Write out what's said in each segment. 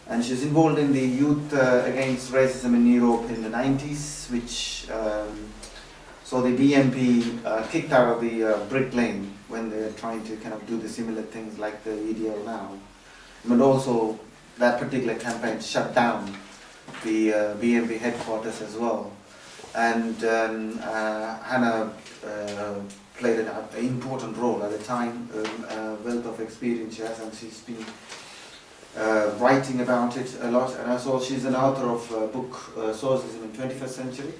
And she was involved in the Youth Against Racism in Europe in the 90s, which so the BNP kicked out of the brick lane when they were trying to kind of do the similar things like the EDL now. But also that particular campaign shut down the BNP headquarters as well. And Hannah played an important role at the time, wealth of experience she has, and she's been writing about it a lot. And also she's an author of a book, Socialism in 21st Century.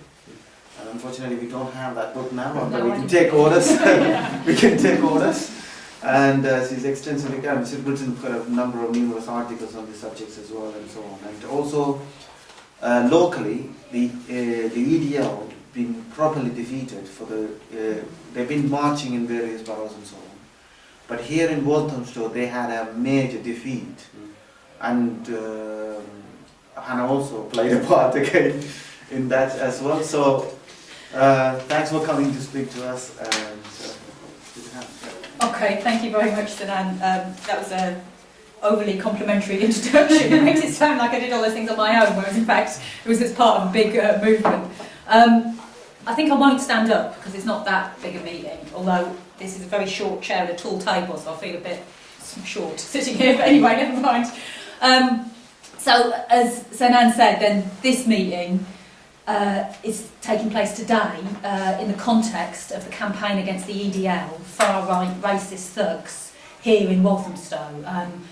And unfortunately we don't have that book now, but we can take orders. We can take orders. And she's extensively, she's written a number of numerous articles on the subjects as well, and so on. And also, locally, the EDL been properly defeated for they've been marching in various boroughs and so on. But here in Walthamstow, they had a major defeat, and Hannah also played a part again in that as well. So, thanks for coming to speak to us. Okay, thank you very much, Sinan. That was a overly complimentary introduction. It makes it sound like I did all those things on my own, whereas in fact it was as part of a big movement. I think I won't stand up because it's not that big a meeting, although this is a very short chair with a tall table, so I feel a bit short sitting here, but anyway, never mind. So, as Sinan said, then this meeting is taking place today in the context of the campaign against the EDL, far-right racist thugs, here in Walthamstow,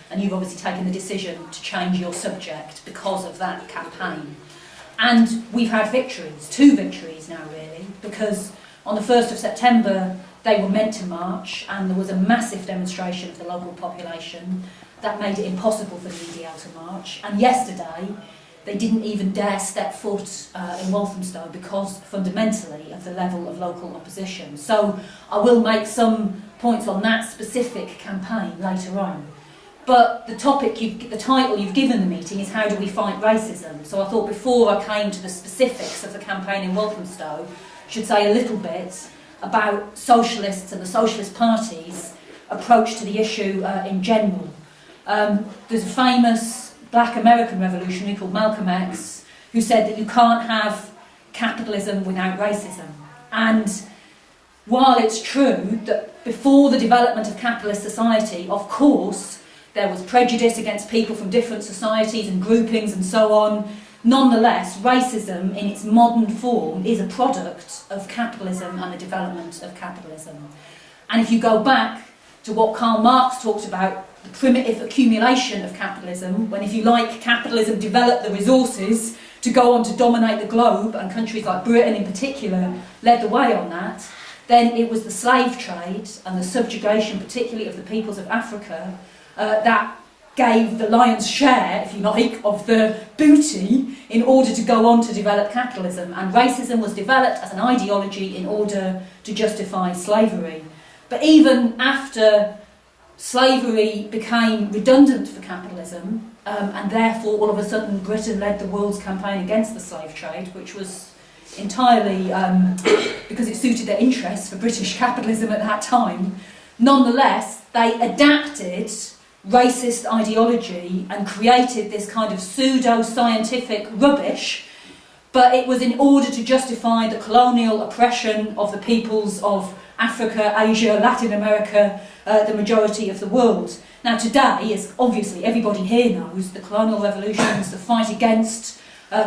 and you've obviously taken the decision to change your subject because of that campaign. And we've had victories, 2 victories now really, because on the 1st of September they were meant to march and there was a massive demonstration of the local population that made it impossible for the EDL to march, and yesterday they didn't even dare step foot in Walthamstow because fundamentally of the level of local opposition. So I will make some points on that specific campaign later on. But the title you've given the meeting is How Do We Fight Racism? So I thought before I came to the specifics of the campaign in Walthamstow, I should say a little bit about socialists and the Socialist Party's approach to the issue in general. There's a famous black American revolutionary called Malcolm X who said that you can't have capitalism without racism. And while it's true that before the development of capitalist society, of course, there was prejudice against people from different societies and groupings and so on, nonetheless, racism in its modern form is a product of capitalism and the development of capitalism. And if you go back to what Karl Marx talked about, the primitive accumulation of capitalism, when, if you like, capitalism developed the resources to go on to dominate the globe, and countries like Britain in particular led the way on that, then it was the slave trade and the subjugation, particularly of the peoples of Africa, that gave the lion's share, if you like, of the booty in order to go on to develop capitalism. And racism was developed as an ideology in order to justify slavery. But even after slavery became redundant for capitalism, and therefore all of a sudden Britain led the world's campaign against the slave trade, which was entirely because it suited their interests for British capitalism at that time, nonetheless they adapted racist ideology and created this kind of pseudo-scientific rubbish, but it was in order to justify the colonial oppression of the peoples of Africa, Asia, Latin America, the majority of the world. Now today, as obviously everybody here knows, the colonial revolutions, the fight against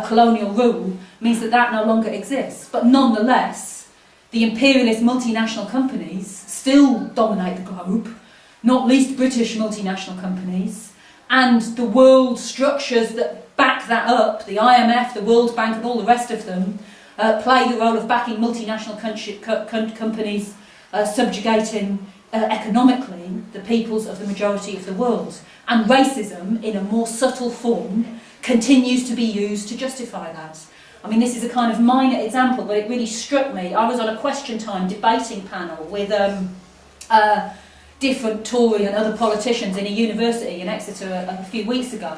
colonial rule, means that that no longer exists. But nonetheless, the imperialist multinational companies still dominate the globe, not least British multinational companies, and the world structures that back that up, the IMF, the World Bank and all the rest of them, play the role of backing multinational companies, subjugating economically the peoples of the majority of the world. And racism, in a more subtle form, continues to be used to justify that. I mean, this is a kind of minor example, but it really struck me. I was on a question time debating panel with different Tory and other politicians in a university in Exeter a few weeks ago,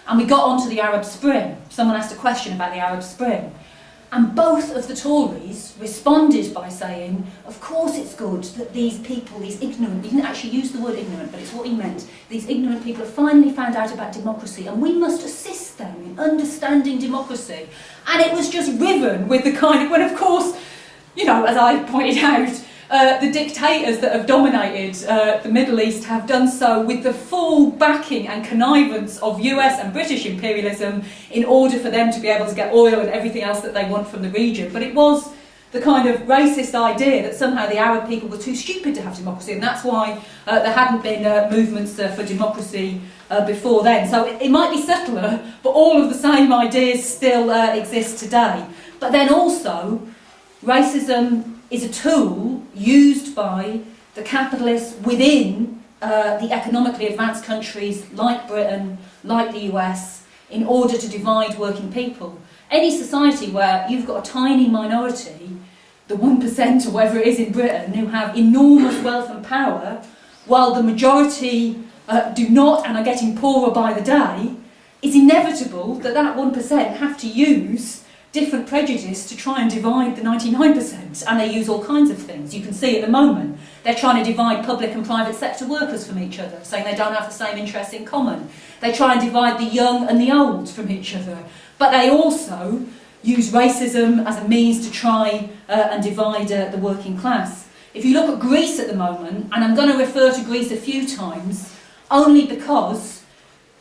and we got onto the Arab Spring. Someone asked a question about the Arab Spring, And both of the Tories responded by saying, of course it's good that these people, these ignorant, he didn't actually use the word ignorant, but it's what he meant, these ignorant people have finally found out about democracy and we must assist them in understanding democracy. And it was just riven with the kind of, when of course, you know, as I pointed out, the dictators that have dominated the Middle East have done so with the full backing and connivance of US and British imperialism in order for them to be able to get oil and everything else that they want from the region. But it was the kind of racist idea that somehow the Arab people were too stupid to have democracy, and that's why there hadn't been movements for democracy before then. So it might be subtler, but all of the same ideas still exist today. But then also, racism is a tool used by the capitalists within the economically advanced countries like Britain, like the US, in order to divide working people. Any society where you've got a tiny minority, the 1% or whatever it is in Britain, who have enormous wealth and power, while the majority do not and are getting poorer by the day, it's inevitable that that 1% have to use different prejudice to try and divide the 99%, and they use all kinds of things. You can see at the moment they're trying to divide public and private sector workers from each other, saying they don't have the same interests in common. They try and divide the young and the old from each other, but they also use racism as a means to try and divide the working class. If you look at Greece at the moment, and I'm going to refer to Greece a few times, only because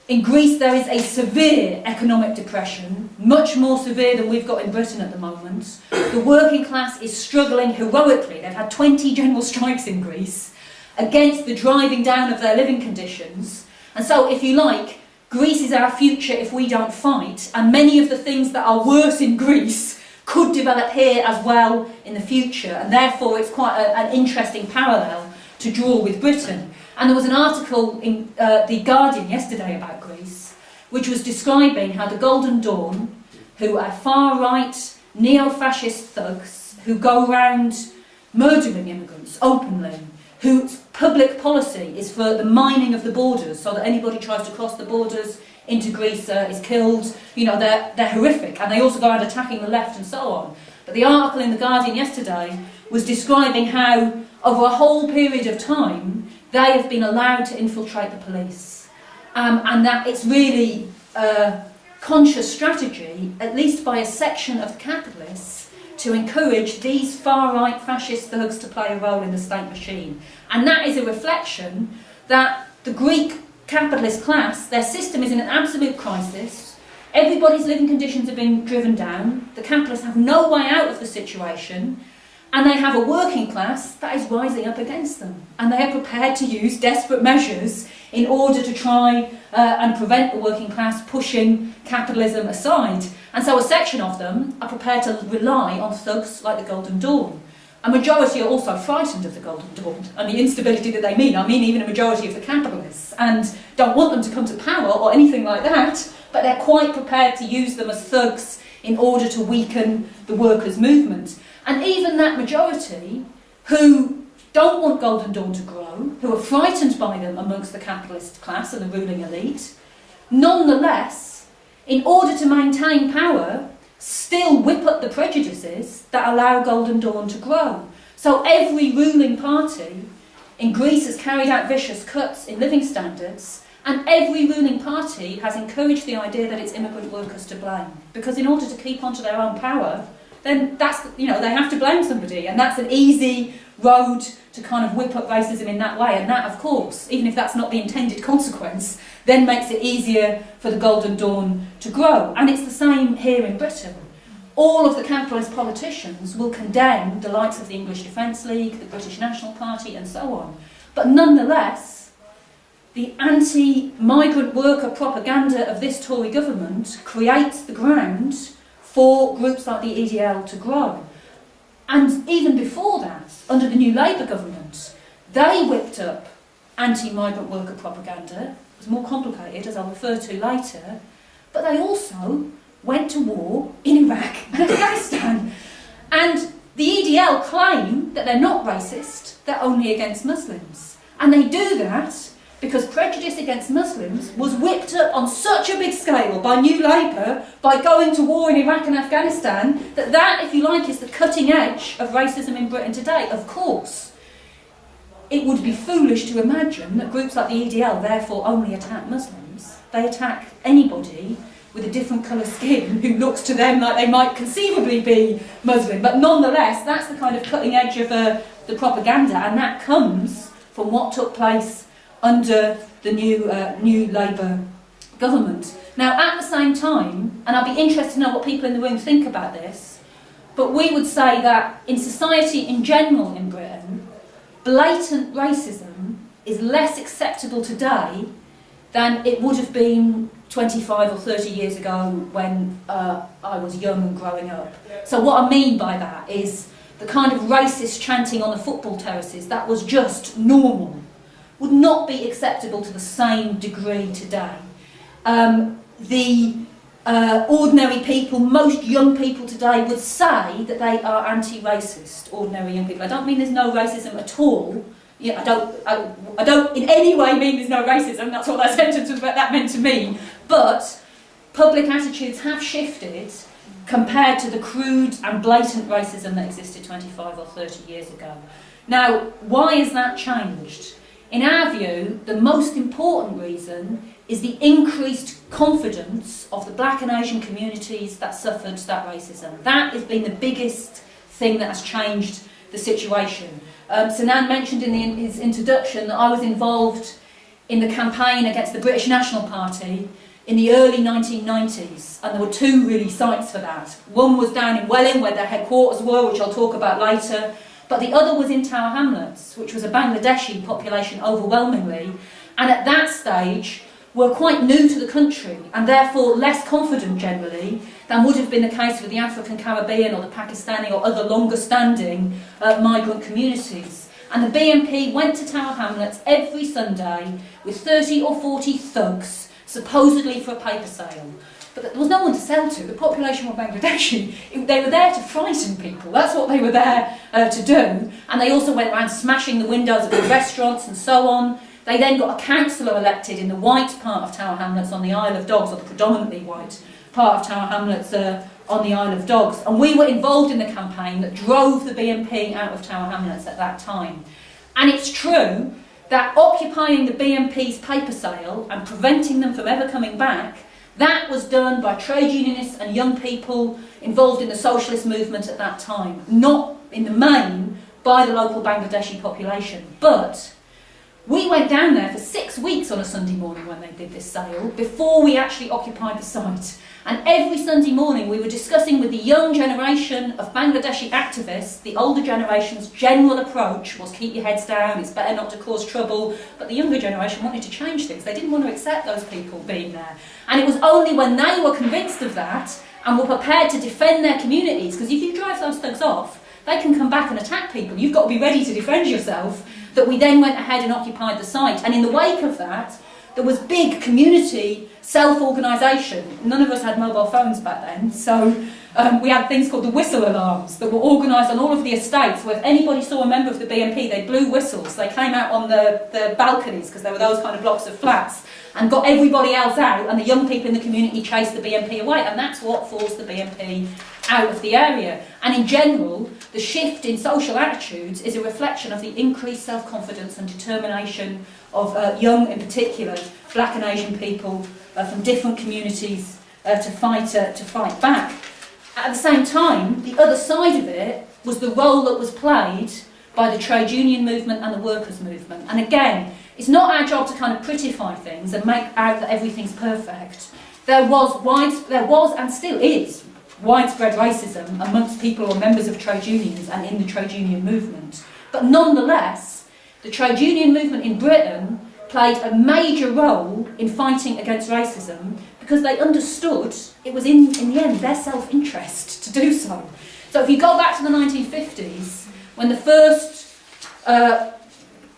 in Greece there is a severe economic depression, much more severe than we've got in Britain at the moment. The working class is struggling heroically. They've had 20 general strikes in Greece against the driving down of their living conditions. And so, if you like, Greece is our future if we don't fight, and many of the things that are worse in Greece could develop here as well in the future, and therefore it's quite an interesting parallel to draw with Britain. And there was an article in The Guardian yesterday about Greece, which was describing how the Golden Dawn, who are far-right, neo-fascist thugs, who go around murdering immigrants openly, whose public policy is for the mining of the borders, so that anybody who tries to cross the borders into Greece is killed. You know, they're horrific, and they also go around attacking the left and so on. But the article in The Guardian yesterday was describing how, over a whole period of time, they have been allowed to infiltrate the police. And that it's really a conscious strategy, at least by a section of the capitalists, to encourage these far-right fascist thugs to play a role in the state machine. And that is a reflection that the Greek capitalist class, their system is in an absolute crisis. Everybody's living conditions are being driven down. The capitalists have no way out of the situation. And they have a working class that is rising up against them. And they are prepared to use desperate measures in order to try and prevent the working class pushing capitalism aside. And so a section of them are prepared to rely on thugs like the Golden Dawn. A majority are also frightened of the Golden Dawn and the instability that they mean. I mean, even a majority of the capitalists, and don't want them to come to power or anything like that, but they're quite prepared to use them as thugs in order to weaken the workers' movement. And even that majority, who don't want Golden Dawn to grow, who are frightened by them amongst the capitalist class and the ruling elite, nonetheless, in order to maintain power, still whip up the prejudices that allow Golden Dawn to grow. So every ruling party in Greece has carried out vicious cuts in living standards, and every ruling party has encouraged the idea that it's immigrant workers to blame. Because in order to keep onto their own power, then that's, you know, they have to blame somebody, and that's an easy road to kind of whip up racism in that way. And that, of course, even if that's not the intended consequence, then makes it easier for the Golden Dawn to grow. And it's the same here in Britain. All of the capitalist politicians will condemn the likes of the English Defence League, the British National Party, and so on. But nonetheless, the anti-migrant worker propaganda of this Tory government creates the ground for groups like the EDL to grow. And even before that, under the new Labour government, they whipped up anti-migrant worker propaganda. It was more complicated, as I'll refer to later, but they also went to war in Iraq and Afghanistan. And the EDL claim that they're not racist, they're only against Muslims. And they do that because prejudice against Muslims was whipped up on such a big scale by New Labour, by going to war in Iraq and Afghanistan, that, if you like, is the cutting edge of racism in Britain today. Of course, it would be foolish to imagine that groups like the EDL therefore only attack Muslims. They attack anybody with a different colour skin who looks to them like they might conceivably be Muslim. But nonetheless, that's the kind of cutting edge of the propaganda, and that comes from what took place under the new Labour government. Now, at the same time, and I'd be interested to know what people in the room think about this, but we would say that in society in general in Britain, blatant racism is less acceptable today than it would have been 25 or 30 years ago when I was young and growing up. So what I mean by that is the kind of racist chanting on the football terraces that was just normal would not be acceptable to the same degree today. The ordinary people, most young people today would say that they are anti-racist, ordinary young people. I don't mean there's no racism at all. Yeah, I don't in any way mean there's no racism, that's what that sentence was that meant to mean. But public attitudes have shifted compared to the crude and blatant racism that existed 25 or 30 years ago. Now, why has that changed? In our view, the most important reason is the increased confidence of the black and Asian communities that suffered that racism. That has been the biggest thing that has changed the situation. Sinan mentioned in his introduction that I was involved in the campaign against the British National Party in the early 1990s, and there were two really sites for that. One was down in Welling, where their headquarters were, which I'll talk about later, but the other was in Tower Hamlets, which was a Bangladeshi population overwhelmingly, and at that stage were quite new to the country and therefore less confident generally than would have been the case with the African Caribbean or the Pakistani or other longer standing migrant communities. And the BNP went to Tower Hamlets every Sunday with 30 or 40 thugs, supposedly for a paper sale. But there was no one to sell to. The population were Bangladeshi. They were there to frighten people. That's what they were there to do. And they also went around smashing the windows of the restaurants and so on. They then got a councillor elected in the white part of Tower Hamlets on the Isle of Dogs, or the predominantly white part of Tower Hamlets on the Isle of Dogs. And we were involved in the campaign that drove the BNP out of Tower Hamlets at that time. And it's true that occupying the BNP's paper sale and preventing them from ever coming back, that was done by trade unionists and young people involved in the socialist movement at that time, not in the main by the local Bangladeshi population. But we went down there for 6 weeks on a Sunday morning when they did this sale, before we actually occupied the site. And every Sunday morning we were discussing with the young generation of Bangladeshi activists. The older generation's general approach was keep your heads down, it's better not to cause trouble. But the younger generation wanted to change things. They didn't want to accept those people being there. And it was only when they were convinced of that and were prepared to defend their communities, because if you drive those thugs off, they can come back and attack people. You've got to be ready to defend yourself, that we then went ahead and occupied the site. And in the wake of that, there was big community self-organisation. None of us had mobile phones back then, so we had things called the whistle alarms that were organised on all of the estates, where if anybody saw a member of the BNP, they blew whistles. They came out on the balconies, because there were those kind of blocks of flats, and got everybody else out, and the young people in the community chased the BNP away, and that's what forced the BNP out of the area. And in general, the shift in social attitudes is a reflection of the increased self-confidence and determination of young, in particular, black and Asian people from different communities to fight back. At the same time, the other side of it was the role that was played by the trade union movement and the workers' movement. And again, it's not our job to kind of prettify things and make out that everything's perfect. There was and still is widespread racism amongst people or members of trade unions and in the trade union movement. But nonetheless, the trade union movement in Britain played a major role in fighting against racism, because they understood it was in the end their self-interest to do so. So if you go back to the 1950s, when the first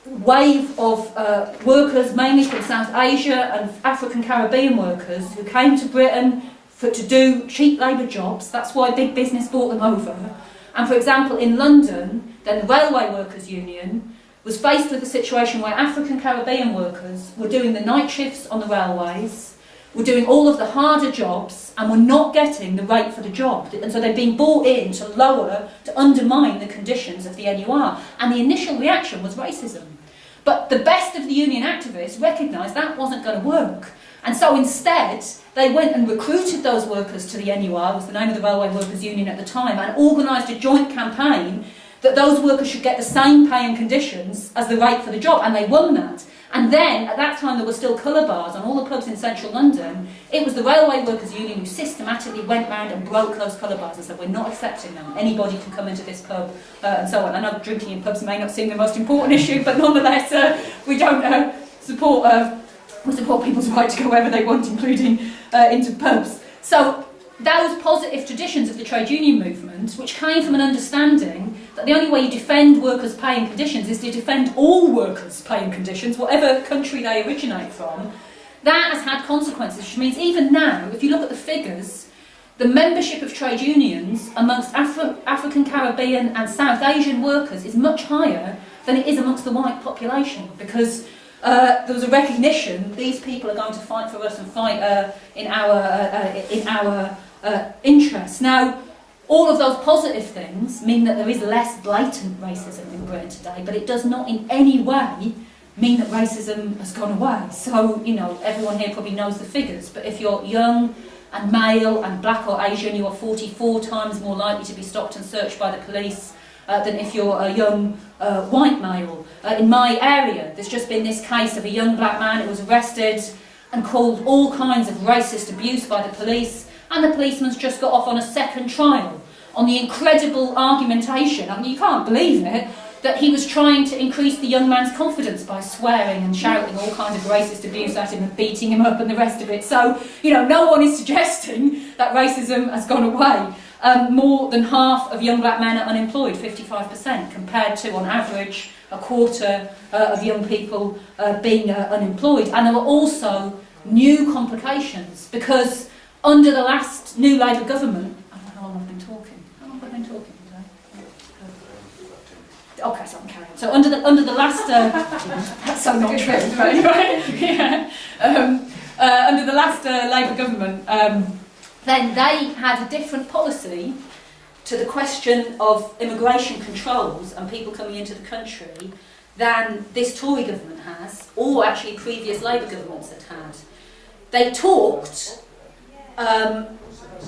wave of workers, mainly from South Asia and African Caribbean workers, who came to Britain to do cheap labour jobs, that's why big business brought them over. And for example, in London, then the Railway Workers Union was faced with a situation where African Caribbean workers were doing the night shifts on the railways, were doing all of the harder jobs, and were not getting the rate for the job. And so they'd been brought in to undermine the conditions of the NUR. And the initial reaction was racism. But the best of the union activists recognised that wasn't going to work. And so instead, they went and recruited those workers to the NUR, was the name of the Railway Workers Union at the time, and organised a joint campaign that those workers should get the same pay and conditions as the rate for the job, and they won that. And then, at that time, there were still colour bars on all the pubs in central London. It was the Railway Workers Union who systematically went round and broke those colour bars and said, we're not accepting them, anybody can come into this pub, and so on. I know drinking in pubs may not seem the most important issue, but nonetheless, we don't we support people's right to go wherever they want, including into pubs. So those positive traditions of the trade union movement, which came from an understanding that the only way you defend workers' pay and conditions is to defend all workers' pay and conditions, whatever country they originate from, that has had consequences, which means even now, if you look at the figures, the membership of trade unions amongst African, Caribbean and South Asian workers is much higher than it is amongst the white population, because there was a recognition these people are going to fight for us and fight in our interests. Now, all of those positive things mean that there is less blatant racism in Britain today, but it does not in any way mean that racism has gone away. So, you know, everyone here probably knows the figures, but if you're young and male and black or Asian, you are 44 times more likely to be stopped and searched by the police than if you're a young white male. In my area, there's just been this case of a young black man who was arrested and called all kinds of racist abuse by the police, and the policeman's just got off on a second trial on the incredible argumentation, I mean, you can't believe it, that he was trying to increase the young man's confidence by swearing and shouting all kinds of racist abuse at him and beating him up and the rest of it. So, you know, no one is suggesting that racism has gone away. More than half of young black men are unemployed, 55%, compared to, on average, a quarter of young people being unemployed. And there were also new complications, because under the last new Labour government, I don't know how long I've been talking. How long have I been talking today? Okay, so I'm carrying on. So under the last, that's so not true, but anyway, yeah. Under the last Labour government, then they had a different policy to the question of immigration controls and people coming into the country than this Tory government has, or actually previous Labour governments had had. They talked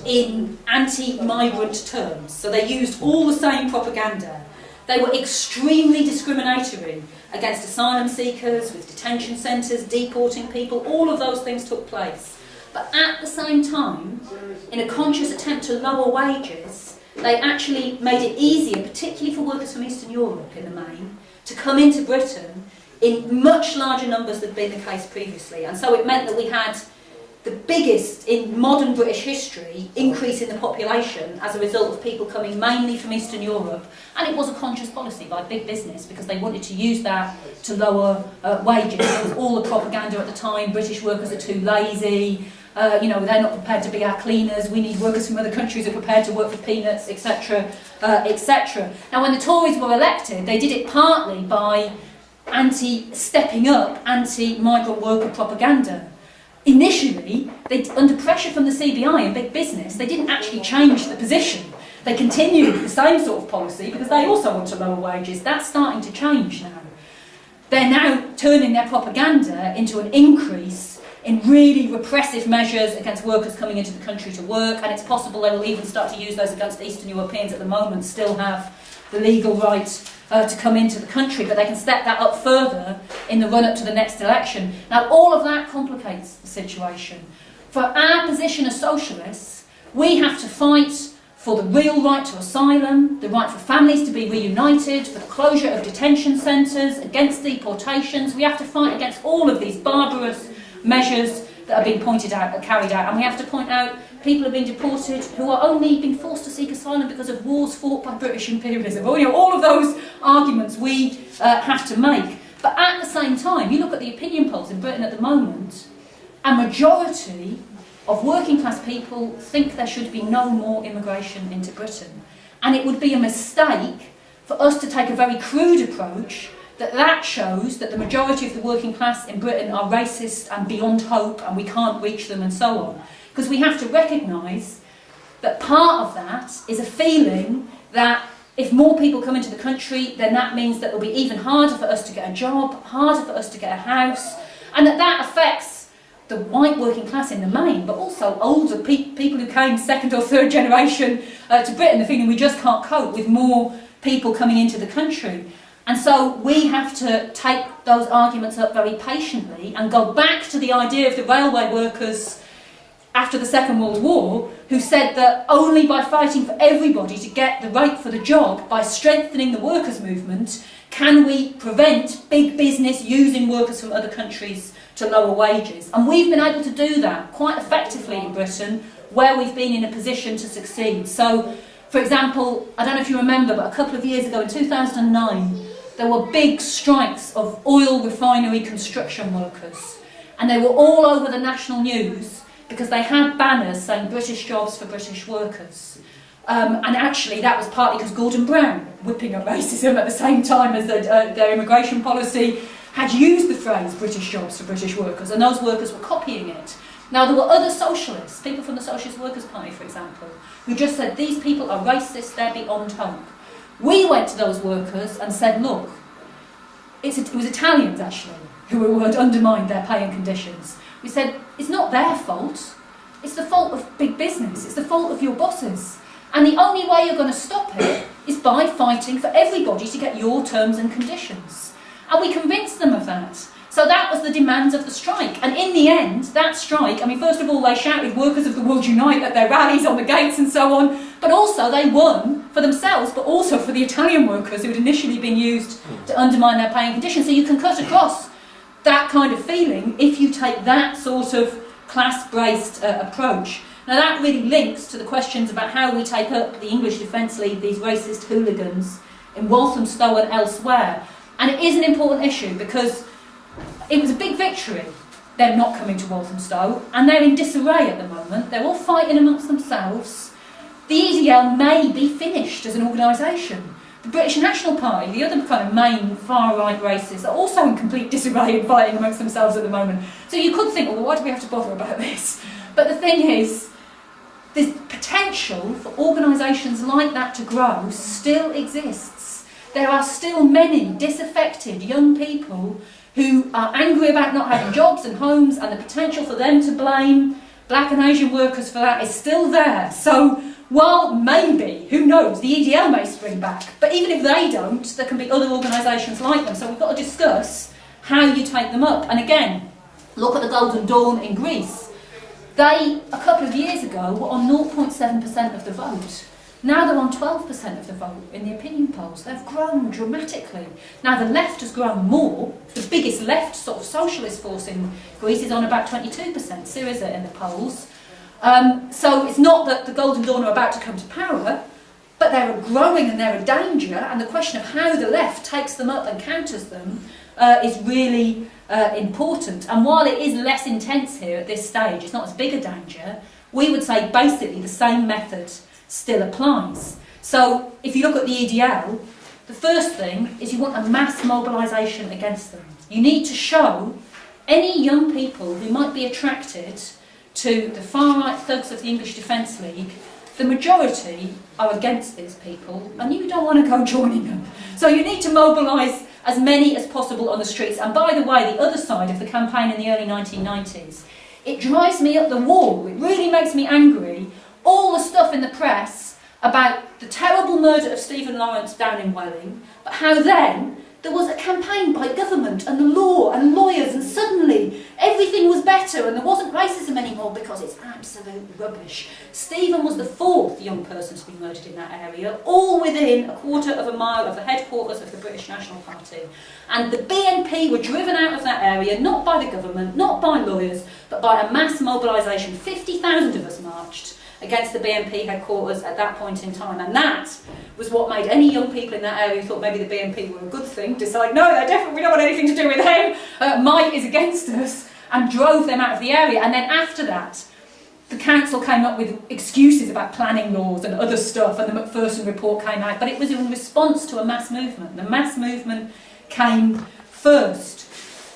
in anti-migrant terms, so they used all the same propaganda. They were extremely discriminatory against asylum seekers, with detention centres, deporting people, all of those things took place. But at the same time, in a conscious attempt to lower wages, they actually made it easier, particularly for workers from Eastern Europe in the main, to come into Britain in much larger numbers than had been the case previously. And so it meant that we had the biggest in modern British history increase in the population as a result of people coming mainly from Eastern Europe. And it was a conscious policy by big business, because they wanted to use that to lower wages. There was all the propaganda at the time: British workers are too lazy, you know, they're not prepared to be our cleaners, we need workers from other countries who are prepared to work for peanuts, etc., etc. Now, when the Tories were elected, they did it partly by stepping up anti-migrant worker propaganda. Initially, under pressure from the CBI and big business, they didn't actually change the position. They continued the same sort of policy because they also want to lower wages. That's starting to change now. They're now turning their propaganda into an increase in really repressive measures against workers coming into the country to work, and it's possible they will even start to use those against Eastern Europeans at the moment, still have the legal right to come into the country, but they can step that up further in the run-up to the next election. Now, all of that complicates the situation. For our position as socialists, we have to fight for the real right to asylum, the right for families to be reunited, for the closure of detention centres, against deportations. We have to fight against all of these barbarous measures that are being pointed out, carried out, and we have to point out people are being deported who are only being forced to seek asylum because of wars fought by British imperialism. You know, all of those arguments we have to make. But at the same time, you look at the opinion polls in Britain at the moment, a majority of working class people think there should be no more immigration into Britain. And it would be a mistake for us to take a very crude approach that shows that the majority of the working class in Britain are racist and beyond hope and we can't reach them and so on. Because we have to recognise that part of that is a feeling that if more people come into the country, then that means that it'll be even harder for us to get a job, harder for us to get a house, and that affects the white working class in the main, but also older people who came second or third generation to Britain, the feeling we just can't cope with more people coming into the country. And so we have to take those arguments up very patiently and go back to the idea of the railway workers after the Second World War, who said that only by fighting for everybody to get the right for the job, by strengthening the workers' movement, can we prevent big business using workers from other countries to lower wages. And we've been able to do that quite effectively in Britain, where we've been in a position to succeed. So, for example, I don't know if you remember, but a couple of years ago in 2009, there were big strikes of oil refinery construction workers. And they were all over the national news because they had banners saying British jobs for British workers. And actually that was partly because Gordon Brown, whipping up racism at the same time as their immigration policy, had used the phrase British jobs for British workers, and those workers were copying it. Now there were other socialists, people from the Socialist Workers' Party for example, who just said these people are racist, they're beyond hope. We went to those workers and said, look, it was Italians actually who had undermined their pay and conditions. We said, it's not their fault, it's the fault of big business, it's the fault of your bosses. And the only way you're going to stop it is by fighting for everybody to get your terms and conditions. And we convinced them of that. So that was the demands of the strike. And in the end, that strike, I mean, first of all, they shouted Workers of the World Unite at their rallies on the gates and so on, but also they won for themselves, but also for the Italian workers who had initially been used to undermine their pay and conditions. So you can cut across that kind of feeling if you take that sort of class-based approach. Now that really links to the questions about how we take up the English Defence League, these racist hooligans in Walthamstow and elsewhere. And it is an important issue because it was a big victory, them not coming to Walthamstow, and they're in disarray at the moment. They're all fighting amongst themselves. The EDL may be finished as an organisation. The British National Party, the other kind of main far-right racists, are also in complete disarray and fighting amongst themselves at the moment. So you could think, well, why do we have to bother about this? But the thing is, the potential for organisations like that to grow still exists. There are still many disaffected young people who are angry about not having jobs and homes, and the potential for them to blame black and Asian workers for that is still there. So while maybe, who knows, the EDL may spring back, but even if they don't, there can be other organisations like them. So we've got to discuss how you take them up. And again, look at the Golden Dawn in Greece. They, a couple of years ago, were on 0.7% of the vote. Now they're on 12% of the vote in the opinion polls. They've grown dramatically. Now the left has grown more. The biggest left sort of socialist force in Greece is on about 22%, Syriza in the polls. So it's not that the Golden Dawn are about to come to power, but they're growing and they're a danger, and the question of how the left takes them up and counters them is really important. And while it is less intense here at this stage, it's not as big a danger, we would say basically the same method still applies. So if you look at the EDL, the first thing is you want a mass mobilisation against them. You need to show any young people who might be attracted to the far-right thugs of the English Defence League. The majority are against these people, and you don't want to go joining them. So you need to mobilise as many as possible on the streets. And by the way, the other side of the campaign in the early 1990s, it drives me up the wall. It really makes me angry. All the stuff in the press about the terrible murder of Stephen Lawrence down in Welling, but how then there was a campaign by government and the law and lawyers, and suddenly everything was better and there wasn't racism anymore because it's absolute rubbish. Stephen was the fourth young person to be murdered in that area, all within a quarter of a mile of the headquarters of the British National Party. And the BNP were driven out of that area, not by the government, not by lawyers, but by a mass mobilisation. 50,000 of us marched against the BNP headquarters at that point in time, and that was what made any young people in that area who thought maybe the BNP were a good thing decide, no, they're definitely, we don't want anything to do with them, might is against us, and drove them out of the area. And then after that, the council came up with excuses about planning laws and other stuff, and the Macpherson report came out, but it was in response to a mass movement. The mass movement came first.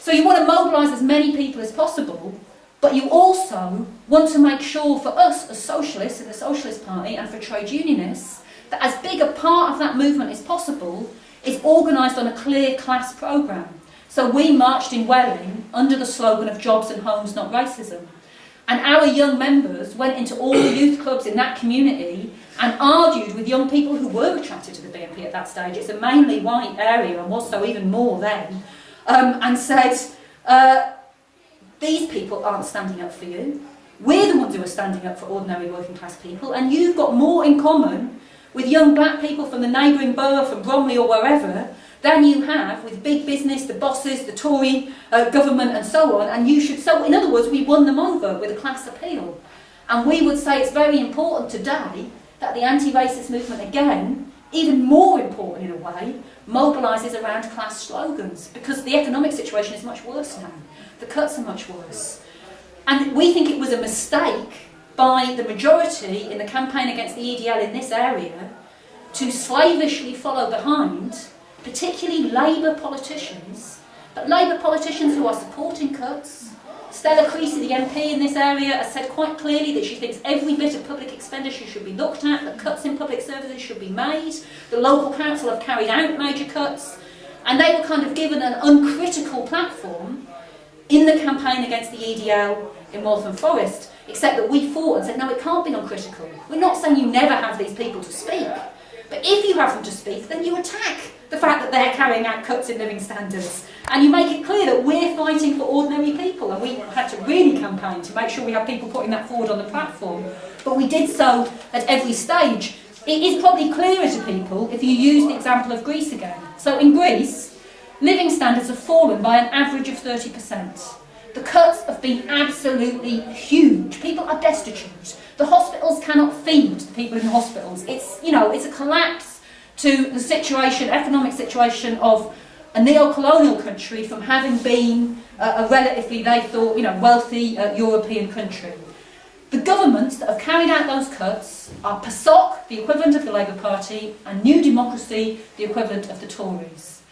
So you want to mobilise as many people as possible, but you also want to make sure for us as socialists in the Socialist Party and for trade unionists that as big a part of that movement as possible is organised on a clear class programme. So we marched in Welling under the slogan of jobs and homes, not racism. And our young members went into all the youth clubs in that community and argued with young people who were attracted to the BNP at that stage. It's a mainly white area and was so even more then. And said, these people aren't standing up for you. We're the ones who are standing up for ordinary working class people, and you've got more in common with young black people from the neighbouring borough, from Bromley or wherever, than you have with big business, the bosses, the Tory government and so on. And you should, so in other words, we won them over with a class appeal. And we would say it's very important today that the anti-racist movement, again, even more important in a way, mobilises around class slogans, because the economic situation is much worse now. The cuts are much worse. And we think it was a mistake by the majority in the campaign against the EDL in this area to slavishly follow behind, particularly Labour politicians, but Labour politicians who are supporting cuts. Stella Creasy, the MP in this area, has said quite clearly that she thinks every bit of public expenditure should be looked at, that cuts in public services should be made. The local council have carried out major cuts, and they were kind of given an uncritical platform in the campaign against the EDL in Waltham Forest, except that we fought and said, no, it can't be uncritical. We're not saying you never have these people to speak, but if you have them to speak, then you attack the fact that they're carrying out cuts in living standards. And you make it clear that we're fighting for ordinary people, and we had to really campaign to make sure we have people putting that forward on the platform. But we did so at every stage. It is probably clearer to people if you use the example of Greece again. So in Greece, living standards have fallen by an average of 30%. The cuts have been absolutely huge. People are destitute. The hospitals cannot feed the people in the hospitals. It's, you know, it's a collapse to the situation, economic situation of a neo-colonial country from having been a relatively, they thought, you know, wealthy European country. The governments that have carried out those cuts are PASOK, the equivalent of the Labour Party, and New Democracy, the equivalent of the Tories.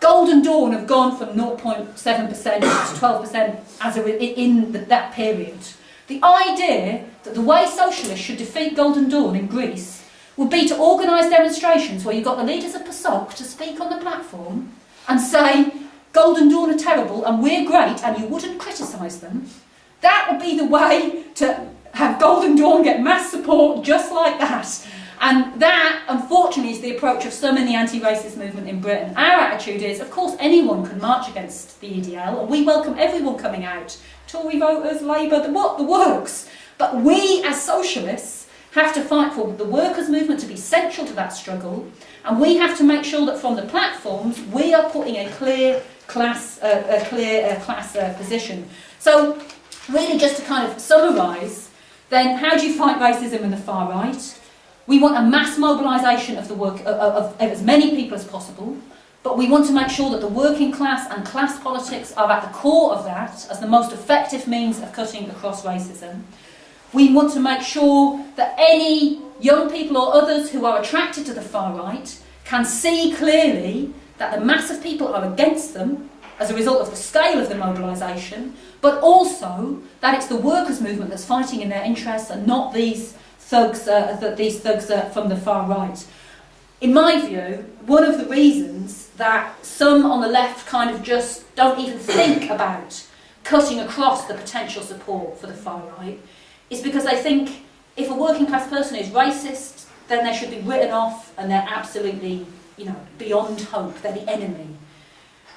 Golden Dawn have gone from 0.7% to 12% in that period. The idea that the way socialists should defeat Golden Dawn in Greece would be to organise demonstrations where you've got the leaders of PASOK to speak on the platform and say, Golden Dawn are terrible and we're great, and you wouldn't criticise them. That would be the way to have Golden Dawn get mass support just like that. And that, unfortunately, is the approach of some in the anti-racist movement in Britain. Our attitude is, of course, anyone can march against the EDL, and we welcome everyone coming out. Tory voters, Labour, the works. But we, as socialists, have to fight for the workers' movement to be central to that struggle, and we have to make sure that from the platforms we are putting a clear class position. So, really, just to kind of summarise, then how do you fight racism in the far right? We want a mass mobilisation of the work of as many people as possible, but we want to make sure that the working class and class politics are at the core of that as the most effective means of cutting across racism. We want to make sure that any young people or others who are attracted to the far right can see clearly that the mass of people are against them as a result of the scale of the mobilisation, but also that it's the workers' movement that's fighting in their interests and not these thugs from the far right. In my view, one of the reasons that some on the left kind of just don't even think about cutting across the potential support for the far right is because they think if a working class person is racist, then they should be written off and they're absolutely, you know, beyond hope, they're the enemy.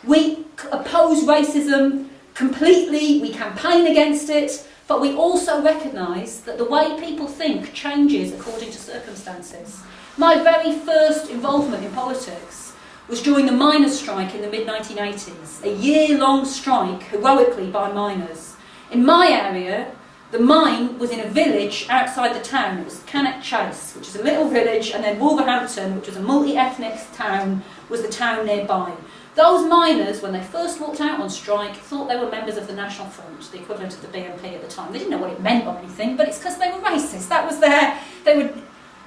We oppose racism completely, we campaign against it, but we also recognise that the way people think changes according to circumstances. My very first involvement in politics was during the miners' strike in the mid-1980s, a year-long strike, heroically by miners. In my area, the mine was in a village outside the town. It was Cannock Chase, which is a little village, and then Wolverhampton, which was a multi-ethnic town, was the town nearby. Those miners, when they first walked out on strike, thought they were members of the National Front, the equivalent of the BNP at the time. They didn't know what it meant or anything, but it's because they were racist. That was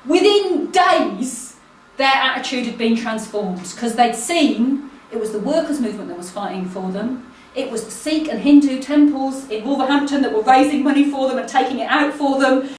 within days, their attitude had been transformed, because they'd seen It was the workers' movement that was fighting for them. It was the Sikh and Hindu temples in Wolverhampton that were raising money for them and taking it out for them.